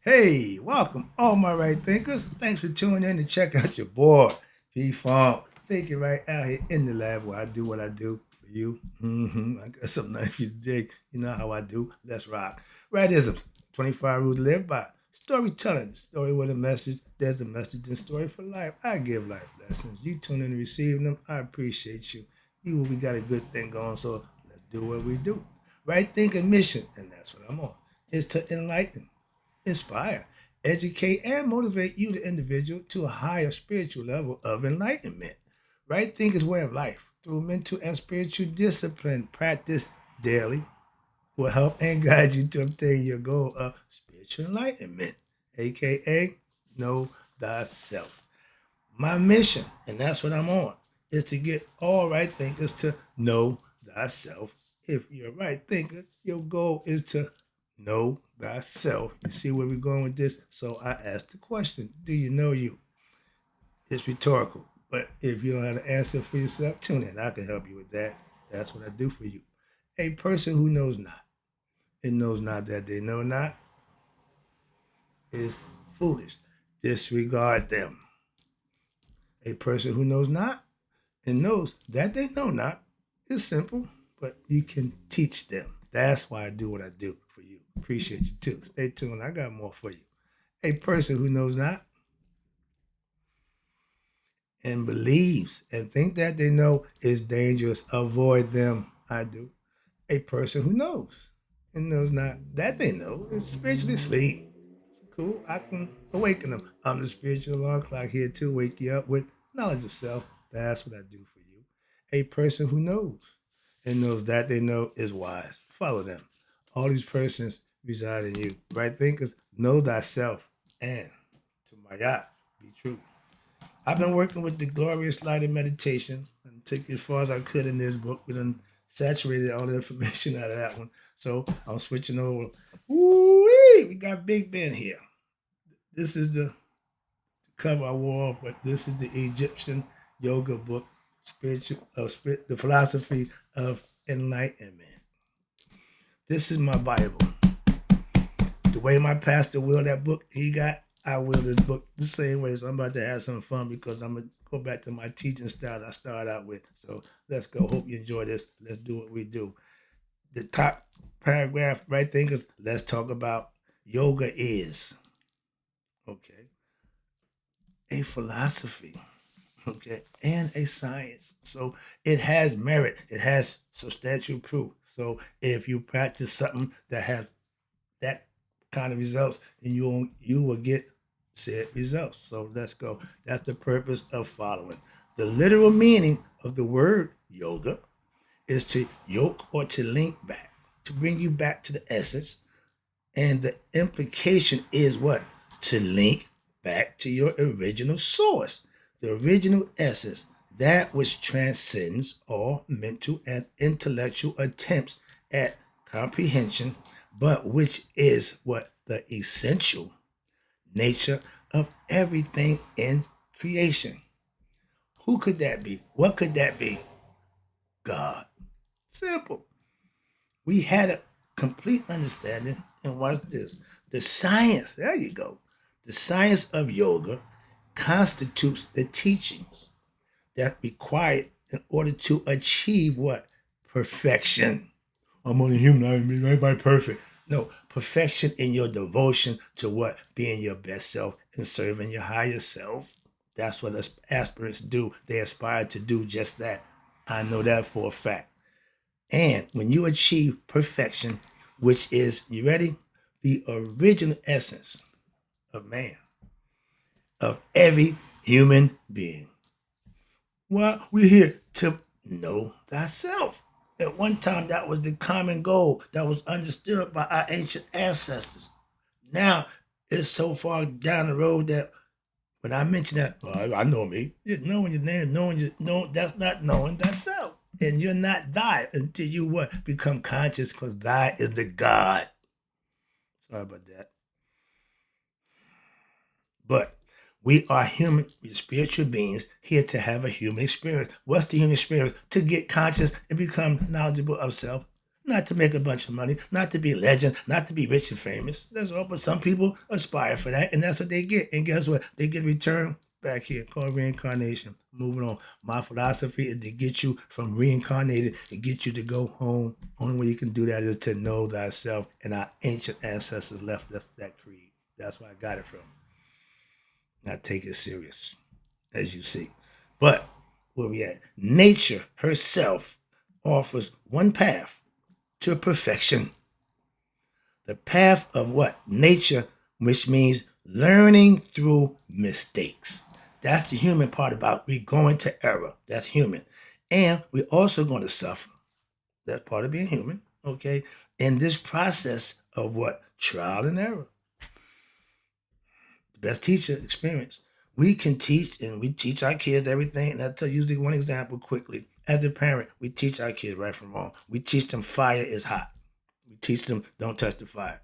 Hey, welcome, all my right thinkers. Thanks for tuning in to check out your boy, P Funk. Thinking right out here in the lab where I do what I do for you. I got something nice for you to dig. You know how I do. Let's rock. Rightisms, 25 rules to live by. Storytelling, story with a message. There's a message in story for life. I give life lessons. You tune in and receive them. I appreciate you. We got a good thing going, so let's do what we do. Right thinking mission, and that's what I'm on, is to enlighten, inspire, educate, and motivate you, the individual, to a higher spiritual level of enlightenment. Right thinking way of life through mental and spiritual discipline practice daily will help and guide you to obtain your goal of spiritual enlightenment, aka know thyself. My mission, and that's what I'm on, is to get all right thinkers to know thyself. If you're a right thinker, your goal is to know thyself. You see where we're going with this? So I asked the question, do you know you? It's rhetorical. But if you don't have the answer for yourself, tune in. I can help you with that. That's what I do for you. A person who knows not and knows not that they know not is foolish. Disregard them. A person who knows not and knows that they know not is simple, but you can teach them. That's why I do what I do for you. Appreciate you too. Stay tuned. I got more for you. A person who knows not and believes and think that they know is dangerous. Avoid them. I do. A person who knows and knows not that they know is spiritually asleep. Cool. I can awaken them. I'm the spiritual alarm clock here to wake you up with knowledge of self. That's what I do for you. A person who knows and knows that they know is wise. Follow them. All these persons reside in you. Right thinkers, know thyself and to my yacht, be true. I've been working with the glorious light of meditation and took it as far as I could in this book. We done saturated all the information out of that one. So I'm switching over. Ooh, we got Big Ben here. This is the cover I wore, but this is the Egyptian yoga book, the philosophy of enlightenment. This is my Bible. The way my pastor willed that book, I will this book the same way. So I'm about to have some fun because I'm gonna go back to my teaching style I started out with. So let's go. Hope you enjoy this. Let's do what we do. The top paragraph right thing is let's talk about yoga is. Okay. A philosophy, okay, and a science. So it has merit. It has substantial proof. So if you practice something that has that kind of results, then you will get said results. So let's go. That's the purpose of following. The literal meaning of the word yoga is to yoke or to link back, to bring you back to the essence. And the implication is what? To link back to your original source, the original essence, that which transcends all mental and intellectual attempts at comprehension, but which is what? The essential nature of everything in creation. Who could that be? What could that be? God. Simple. We had a complete understanding, and watch this. The science, there you go. The science of yoga constitutes the teachings that required in order to achieve what? Perfection. I'm only human, I mean everybody perfect. No, perfection in your devotion to what? Being your best self and serving your higher self. That's what aspirants do. They aspire to do just that. I know that for a fact. And when you achieve perfection, which is, you ready? The original essence of man, of every human being. Well, we're here to know thyself. At one time, that was the common goal that was understood by our ancient ancestors. Now, it's so far down the road that when I mention that, well, I know me. Knowing your name, that's not knowing thyself. And you're not thy until you what? Become conscious, because thy is the God. Sorry about that. But we are human, spiritual beings here to have a human experience. What's the human experience? To get conscious and become knowledgeable of self. Not to make a bunch of money, not to be a legend, not to be rich and famous. That's all. But some people aspire for that, and that's what they get. And guess what? They get a return back here called reincarnation. Moving on. My philosophy is to get you from reincarnated and get you to go home. Only way you can do that is to know thyself. And our ancient ancestors left us that creed. That's where I got it from. Now take it serious, as you see. But where we at? Nature herself offers one path to perfection. The path of what? Nature, which means learning through mistakes. That's the human part about we going to error. That's human. And we're also going to suffer. That's part of being human. Okay. In this process of what? Trial and error. The best teacher experience. We can teach and we teach our kids everything. And I'll tell you usually one example quickly. As a parent, we teach our kids right from wrong. We teach them fire is hot. We teach them don't touch the fire.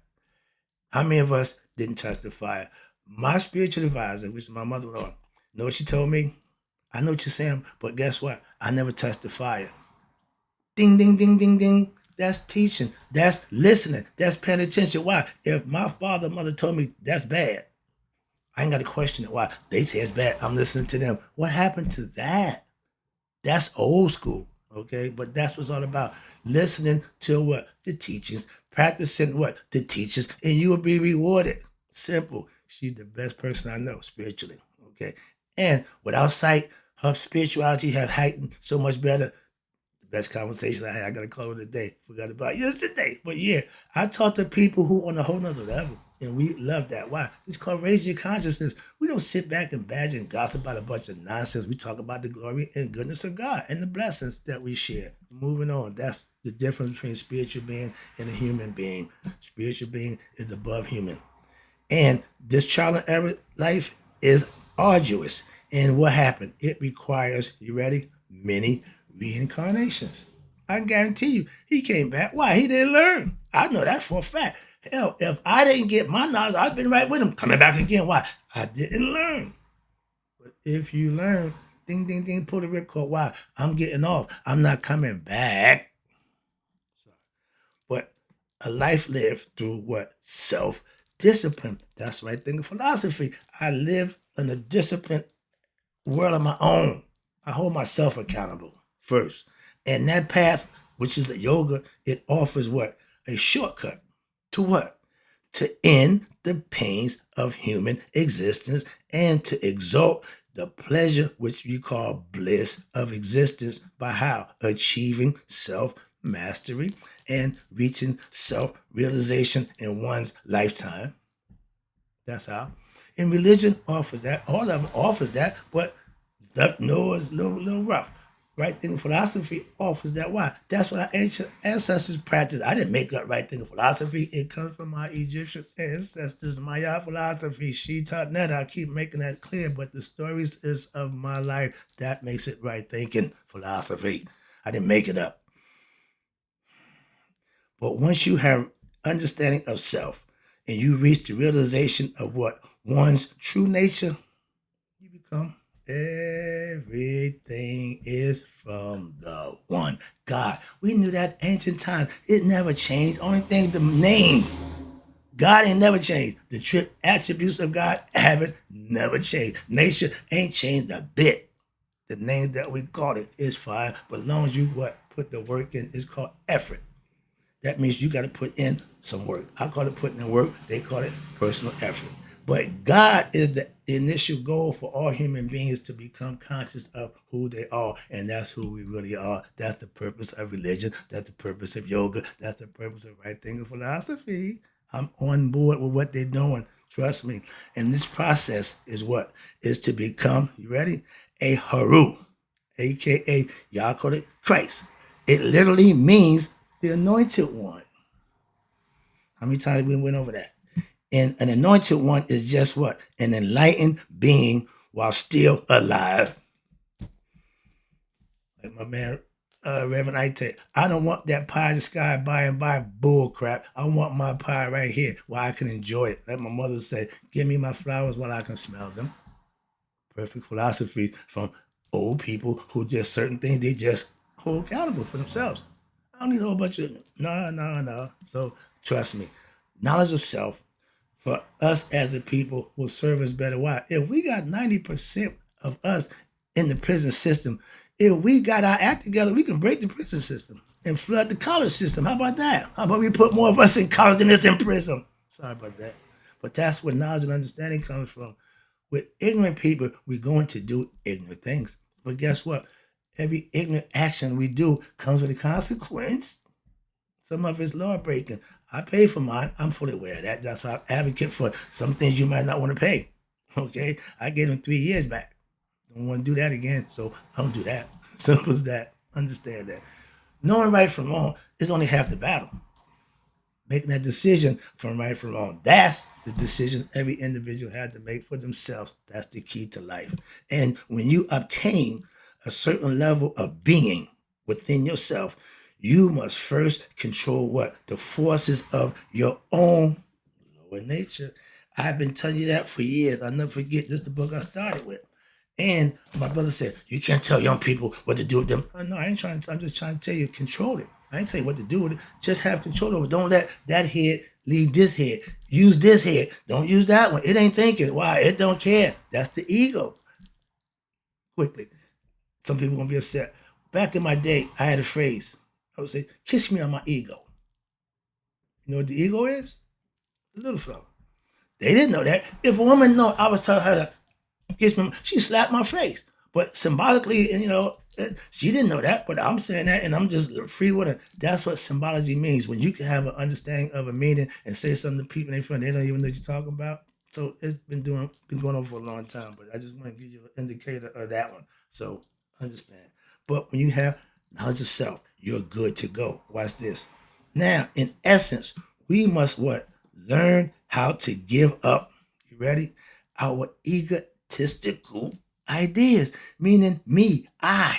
How many of us didn't touch the fire? My spiritual advisor, which is my mother-in-law, know what she told me? I know what you're saying, but guess what? I never touched the fire. Ding, ding, ding, ding, ding. That's teaching. That's listening. That's paying attention. Why? If my father or mother told me that's bad, I ain't got to question it. Why? They say it's bad. I'm listening to them. What happened to that? That's old school, okay? But that's what's all about. Listening to what? The teachings. Practicing what? The teachings. And you will be rewarded. Simple. She's the best person I know spiritually, okay? And without sight, her spirituality have heightened so much better. The best conversation I had, I got to call it today. Forgot about yesterday. But yeah, I talk to people who on a whole nother level. And we love that. Why? It's called raising your consciousness. We don't sit back and badger and gossip about a bunch of nonsense. We talk about the glory and goodness of God and the blessings that we share. Moving on. That's the difference between spiritual being and a human being. Spiritual being is above human. And this trial and error life is arduous. And what happened? It requires, you ready? Many reincarnations. I guarantee you, he came back. Why? He didn't learn. I know that for a fact. Hell, if I didn't get my knowledge, I'd been right with him. Coming back again. Why? I didn't learn. But if you learn, ding, ding, ding, pull the ripcord. Why? I'm getting off. I'm not coming back. But a life lived through what? Self-discipline. That's the right thing of philosophy. I live in a disciplined world of my own. I hold myself accountable first. And that path, which is the yoga, it offers what? A shortcut to what? To end the pains of human existence and to exalt the pleasure which we call bliss of existence by how? Achieving self-mastery and reaching self-realization in one's lifetime. That's how. And religion offers that. All of them offers that, but no, it's a little rough. Right thinking philosophy offers that. Why? That's what our ancient ancestors practiced. I didn't make up right thinking philosophy. It comes from my Egyptian ancestors, Maya philosophy. She taught that. I keep making that clear, but the stories is of my life. That makes it right thinking philosophy. I didn't make it up. But once you have understanding of self and you reach the realization of what one's true nature, you become everything is from the one God. We knew that ancient times. It never changed. Only thing, the names. God ain't never changed. The attributes of God haven't never changed. Nature ain't changed a bit. The name that we call it is fine, but as long as you what put the work in, it's called effort. That means you got to put in some work. I call it putting in work. They call it personal effort. But God is the initial goal for all human beings to become conscious of who they are. And that's who we really are. That's the purpose of religion. That's the purpose of yoga. That's the purpose of right thinking philosophy. I'm on board with what they're doing. Trust me. And this process is what? Is to become, you ready? A Haru, aka y'all call it Christ. It literally means the anointed one. How many times we went over that? And an anointed one is just what? An enlightened being while still alive. Like my man, Reverend Ite, I don't want that pie in the sky by and by bull crap. I want my pie right here where I can enjoy it. Like my mother said, give me my flowers while I can smell them. Perfect philosophy from old people who just certain things they just hold accountable for themselves. I don't need a whole bunch of no. So trust me, knowledge of self for us as a people will serve us better. Why? If we got 90% of us in the prison system, if we got our act together, we can break the prison system and flood the college system. How about that? How about we put more of us in college than us in prison? Sorry about that. But that's where knowledge and understanding comes from. With ignorant people, we're going to do ignorant things. But guess what? Every ignorant action we do comes with a consequence. Some of it's law breaking. I pay for mine. I'm fully aware of that. That's why I advocate for some things you might not want to pay. Okay? I gave them 3 years back. Don't want to do that again, so I don't do that. Simple as that. Understand that. Knowing right from wrong is only half the battle. Making that decision from right from wrong. That's the decision every individual has to make for themselves. That's the key to life. And when you obtain a certain level of being within yourself, you must first control what? The forces of your own lower nature. I've been telling you that for years. I'll never forget. This is the book I started with. And my brother said, you can't tell young people what to do with them. No, I ain't trying to, I'm just trying to tell you, control it. I ain't tell you what to do with it. Just have control over it. Don't let that head lead this head. Use this head. Don't use that one. It ain't thinking. Why? It don't care. That's the ego. Quickly. Some people gonna be upset. Back in my day, I had a phrase. I would say, kiss me on my ego. You know what the ego is? The little fella. They didn't know that. If a woman know, I was telling her to kiss me, she slapped my face. But symbolically, and she didn't know that, but I'm saying that and I'm just free with it. That's what symbology means. When you can have an understanding of a meaning and say something to people in front, they don't even know what you're talking about. So it's been going on for a long time, but I just want to give you an indicator of that one. So understand. But when you have knowledge of self, you're good to go. Watch this. Now, in essence, we must what? Learn how to give up. You ready? Our egotistical ideas, meaning me, I.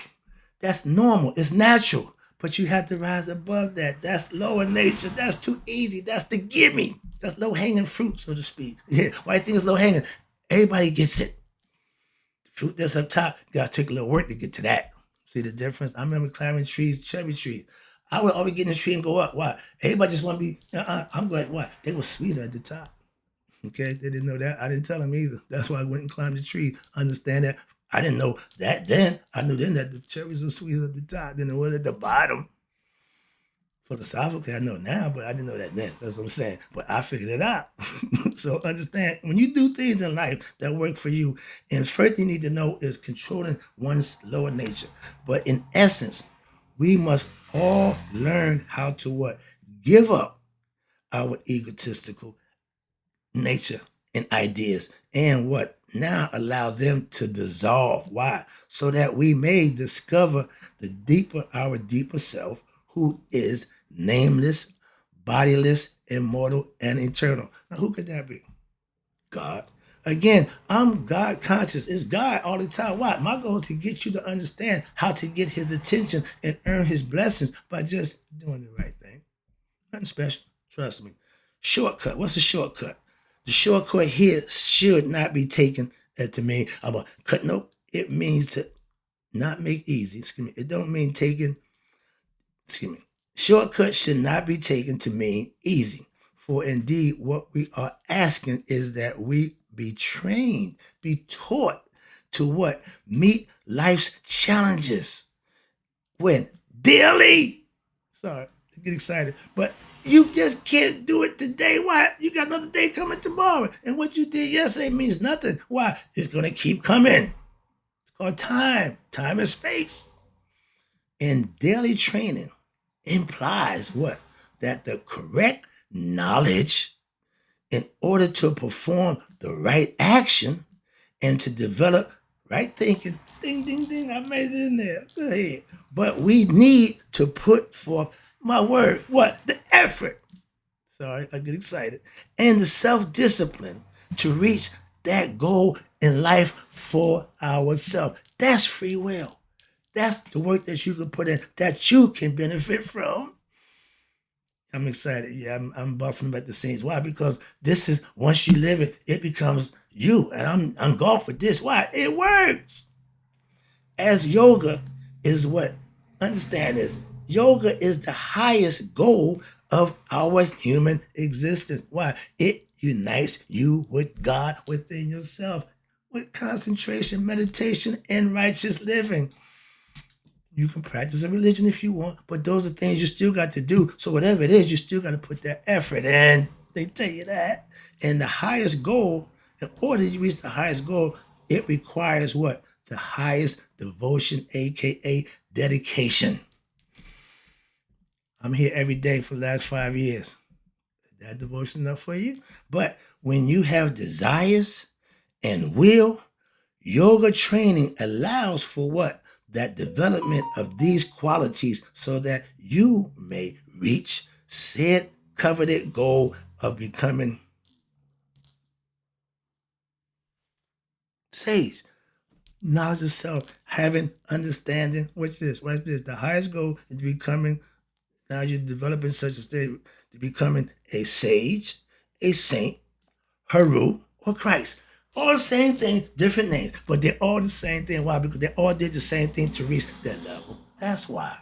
That's normal. It's natural. But you have to rise above that. That's lower nature. That's too easy. That's the gimme. That's low-hanging fruit, so to speak. Yeah. Why you think it's low-hanging? Everybody gets it. The fruit that's up top, you gotta take a little work to get to that. See the difference? I remember climbing trees, cherry trees. I would always get in the tree and go up. Why? Everybody just want to be, I'm going, why? They were sweeter at the top. Okay, they didn't know that. I didn't tell them either. That's why I went and climbed the tree. Understand that? I didn't know that then. I knew then that the cherries were sweeter at the top than it was at the bottom. Philosophically, I know now, but I didn't know that then. That's what I'm saying. But I figured it out. So understand, when you do things in life that work for you, and first you need to know is controlling one's lower nature. But in essence, we must all learn how to what? Give up our egotistical nature and ideas and what? Now allow them to dissolve. Why? So that we may discover our deeper self, who is nameless, bodiless, immortal, and eternal. Now, who could that be? God. Again, I'm God conscious. It's God all the time. Why? My goal is to get you to understand how to get his attention and earn his blessings by just doing the right thing. Nothing special. Trust me. Shortcut. What's a shortcut? The shortcut here should not be taken to mean I'm a cut. Nope. It means to not make easy. Excuse me. It don't mean taking. Excuse me. Shortcut should not be taken to mean easy. For indeed, what we are asking is that we be trained, be taught to what? Meet life's challenges. When? Daily. Sorry, I get excited. But you just can't do it today. Why? You got another day coming tomorrow. And what you did yesterday means nothing. Why? It's going to keep coming. It's called time. Time and space. And daily training implies what? That the correct knowledge in order to perform the right action and to develop right thinking. Ding, ding, ding. I made it in there. Go ahead. But we need to put forth, my word, what? The effort. Sorry, I get excited. And the self-discipline to reach that goal in life for ourselves. That's free will. That's the work that you can put in that you can benefit from. I'm excited. Yeah, I'm busting at the seams. Why? Because this is, once you live it, it becomes you. And I'm golf with this. Why? It works. As yoga is what? Understand this. Yoga is the highest goal of our human existence. Why? It unites you with God within yourself, with concentration, meditation, and righteous living. You can practice a religion if you want, but those are things you still got to do. So whatever it is, you still got to put that effort in. They tell you that. And the highest goal, in order to reach the highest goal, it requires what? The highest devotion, aka dedication. I'm here every day for the last 5 years. Is that devotion enough for you? But when you have desires and will, yoga training allows for what? That development of these qualities so that you may reach said coveted goal of becoming sage. Knowledge of self, having understanding. What's this? What's this? The highest goal is becoming, now you're developing such a state to becoming a sage, a saint, Haru, or Christ. All the same thing, different names, but they're all the same thing. Why? Because they all did the same thing to reach that level. That's why.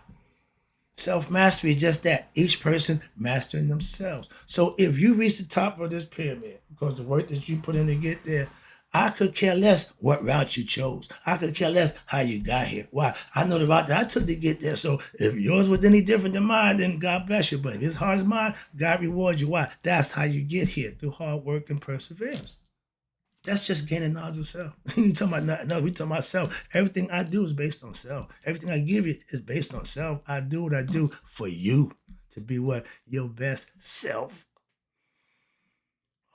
Self-mastery is just that. Each person mastering themselves. So if you reach the top of this pyramid, because the work that you put in to get there, I could care less what route you chose. I could care less how you got here. Why? I know the route that I took to get there. So if yours was any different than mine, then God bless you. But if it's hard as mine, God rewards you. Why? That's how you get here, through hard work and perseverance. That's just gaining knowledge of self. You talking about nothing else. We talking about self. Everything I do is based on self. Everything I give you is based on self. I do what I do for you to be what? Your best self.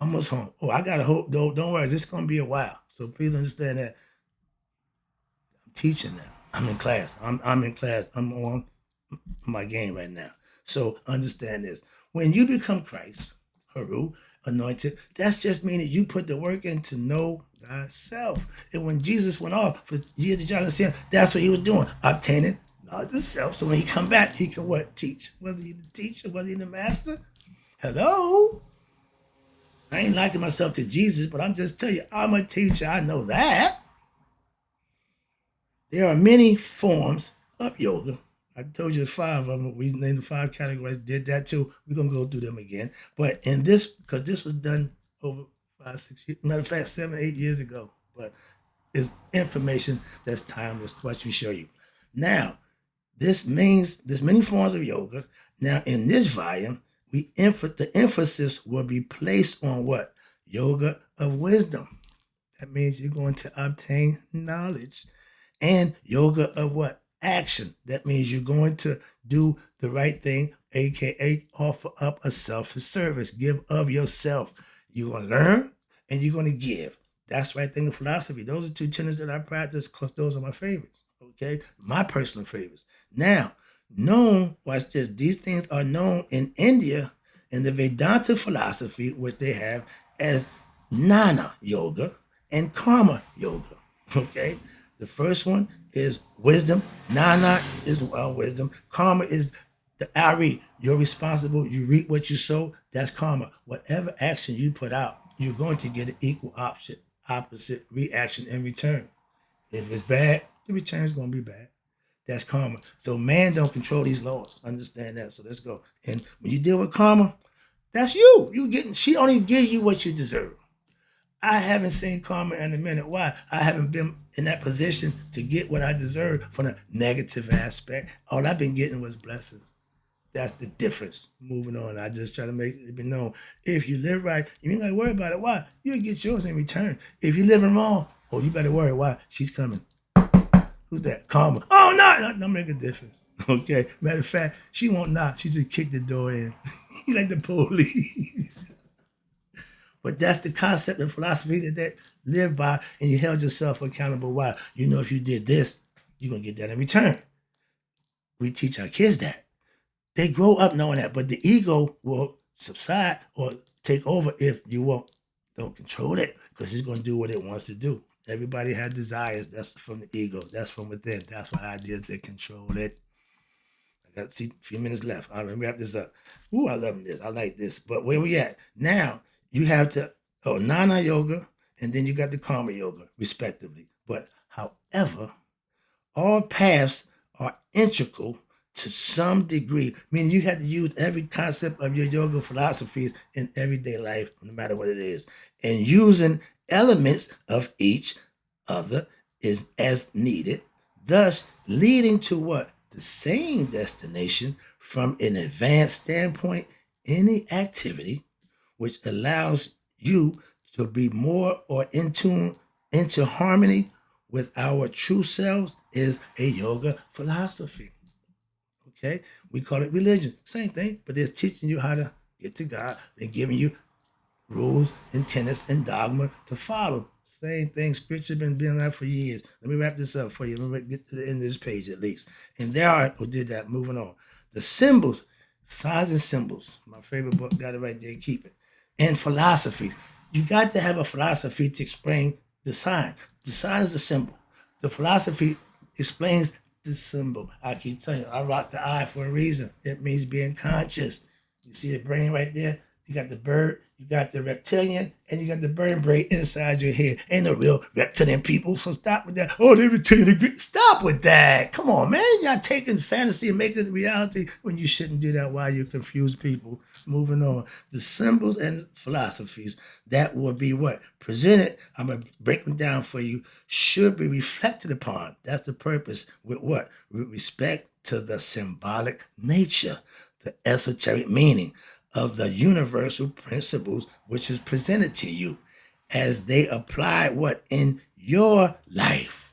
Almost home. Oh, I gotta hope though. Don't worry, this is gonna be a while. So please understand that I'm teaching now. I'm in class. I'm in class. I'm on my game right now. So understand this. When you become Christ, Haru, anointed, that's just meaning you put the work in to know thyself. And when Jesus went off for years to John sin, that's what he was doing, obtaining knowledge of self. So when he come back, he can what? Teach. Was he the teacher? Was he the master? Hello? I ain't liking myself to Jesus, but I'm just telling you, I'm a teacher. I know that. There are many forms of yoga. I told you 5 of them. We named the 5 categories, did that too. We're going to go through them again. But in this, because this was done over 5, 6 years, matter of fact, 7, 8 years ago. But it's information that's timeless, what we show you. Now, this means there's many forms of yoga. Now, in this volume, the emphasis will be placed on what? Yoga of wisdom. That means you're going to obtain knowledge. And yoga of what? Action. That means you're going to do the right thing, aka offer up a selfish service. Give of yourself. You're going to learn and you're going to give. That's right thing of philosophy. Those are 2 tenets that I practice because those are my favorites. Okay? My personal favorites. Now, watch this, these things are known in India in the Vedanta philosophy, which they have as Jnana Yoga and Karma Yoga. Okay? The first one is wisdom. Jnana is wisdom. Karma is the Ari. You're responsible. You reap what you sow. That's karma. Whatever action you put out, you're going to get an equal opposite reaction in return. If it's bad, the return is going to be bad. That's karma. So man don't control these laws. Understand that. So let's go. And when you deal with karma, that's you. She only gives you what you deserve. I haven't seen karma in a minute. Why? I haven't been in that position to get what I deserve from the negative aspect. All I've been getting was blessings. That's the difference. Moving on. I just try to make it be known. If you live right, you ain't got to worry about it. Why? You'll get yours in return. If you're living wrong, oh, you better worry. Why? She's coming. Who's that? Karma. Oh, no, don't make a difference. Okay. Matter of fact, she won't knock. She just kicked the door in. You like the police. But that's the concept and philosophy that live by, and you held yourself accountable. Why? You know, if you did this, you're going to get that in return. We teach our kids that. They grow up knowing that, but the ego will subside or take over if you don't control it, because it's going to do what it wants to do. Everybody has desires. That's from the ego. That's from within. That's what ideas that control it. I got a few minutes left. I'm gonna wrap this up. Ooh, I love this. I like this. But where we at now? You have to Jnana Yoga, and then you got the Karma Yoga, respectively. But however, all paths are integral to some degree, meaning you have to use every concept of your yoga philosophies in everyday life, no matter what it is, and using elements of each other is as needed, thus leading to what? The same destination from an advanced standpoint, any activity which allows you to be more or in tune, into harmony with our true selves is a yoga philosophy. Okay? We call it religion. Same thing, but it's teaching you how to get to God and giving you rules and tenets and dogma to follow. Same thing. Scripture been doing that for years. Let me wrap this up for you. Let me get to the end of this page at least. And there are who did that. Moving on. The symbols, signs and symbols. My favorite book, got it right there. Keep it. And philosophies. You got to have a philosophy to explain the sign. The sign is a symbol. The philosophy explains the symbol. I keep telling you, I rock the eye for a reason. It means being conscious. You see the brain right there? You got the bird, you got the reptilian, and you got the vertebrae inside your head. Ain't no real reptilian people, so stop with that. Oh, they reptilian agree. Stop with that. Come on, man. Y'all taking fantasy and making it reality when you shouldn't do that while you confuse people. Moving on. The symbols and philosophies that will be what? Presented, I'm going to break them down for you, should be reflected upon. That's the purpose. With what? With respect to the symbolic nature, the esoteric meaning of the universal principles which is presented to you as they apply what in your life.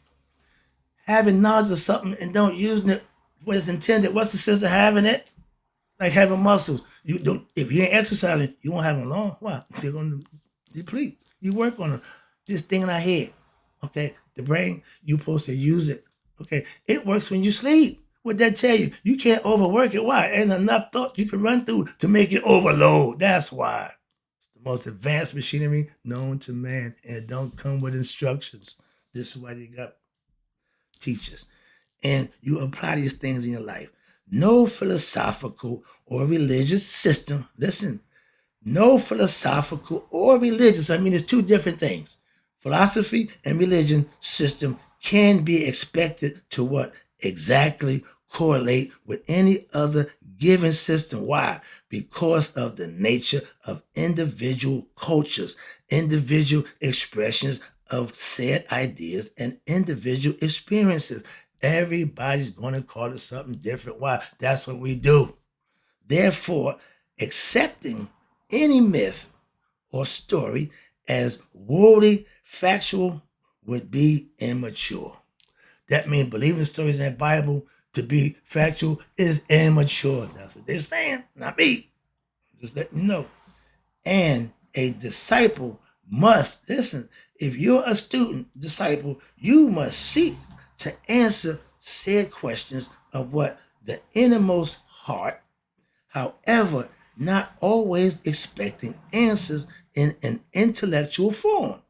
Having knowledge of something and don't using it what it's intended, what's the sense of having it? Like having muscles. You don't, if you ain't exercising, you won't have them long. Why? They're gonna deplete. You work on them. This thing in our head. Okay, the brain, you're supposed to use it. Okay, it works when you sleep. What that tell you? You can't overwork it. Why? Ain't enough thought you can run through to make it overload. That's why. It's the most advanced machinery known to man, and it don't come with instructions. This is why you got teachers. And you apply these things in your life. No philosophical or religious system, listen, no philosophical or religious, I mean, it's two different things. Philosophy and religion system can be expected to what? Exactly correlate with any other given system. Why? Because of the nature of individual cultures, individual expressions of said ideas, and individual experiences. Everybody's going to call it something different. Why? That's what we do. Therefore, accepting any myth or story as wholly factual would be immature. That means believing stories in the Bible to be factual is immature. That's what they're saying, not me. Just letting you know. And a disciple must, listen, if you're a student, disciple, you must seek to answer said questions of what? The innermost heart. However, not always expecting answers in an intellectual form.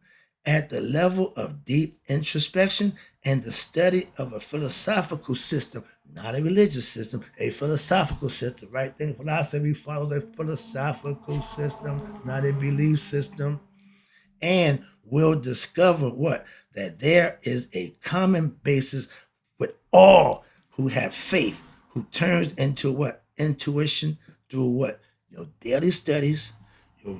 At the level of deep introspection and the study of a philosophical system, not a religious system, a philosophical system, right? Think philosophy follows a philosophical system, not a belief system, and will discover what? That there is a common basis with all who have faith, who turns into what? Intuition through what? Your daily studies, your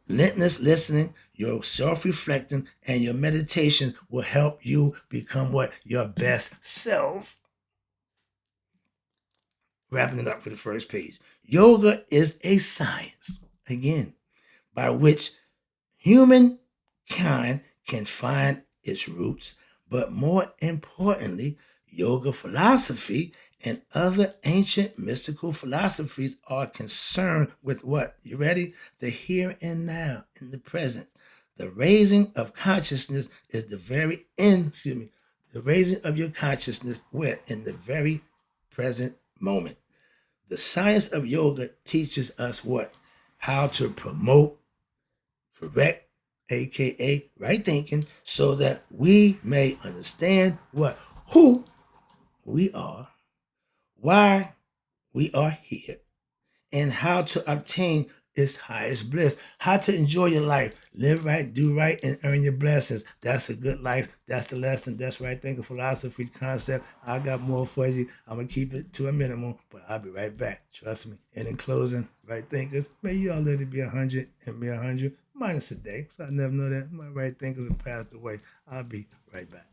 relentless listening, your self-reflecting, and your meditation will help you become what? Your best self. Wrapping it up for the first page. Yoga is a science, again, by which humankind can find its roots, but more importantly, yoga philosophy and other ancient mystical philosophies are concerned with what? You ready? The here and now, in the present. The raising of consciousness is the very end, the raising of your consciousness where? In the very present moment. The science of yoga teaches us what? How to promote correct, aka right thinking, so that we may understand what? Who we are, why we are here, and how to obtain its highest bliss. How to enjoy your life. Live right, do right, and earn your blessings. That's a good life. That's the lesson. That's right thinking, philosophy, concept. I got more for you. I'm going to keep it to a minimum, but I'll be right back. Trust me. And in closing, right thinkers, may you all live to be 100 and be 100 minus a day. So I never know that. My right thinkers have passed away. I'll be right back.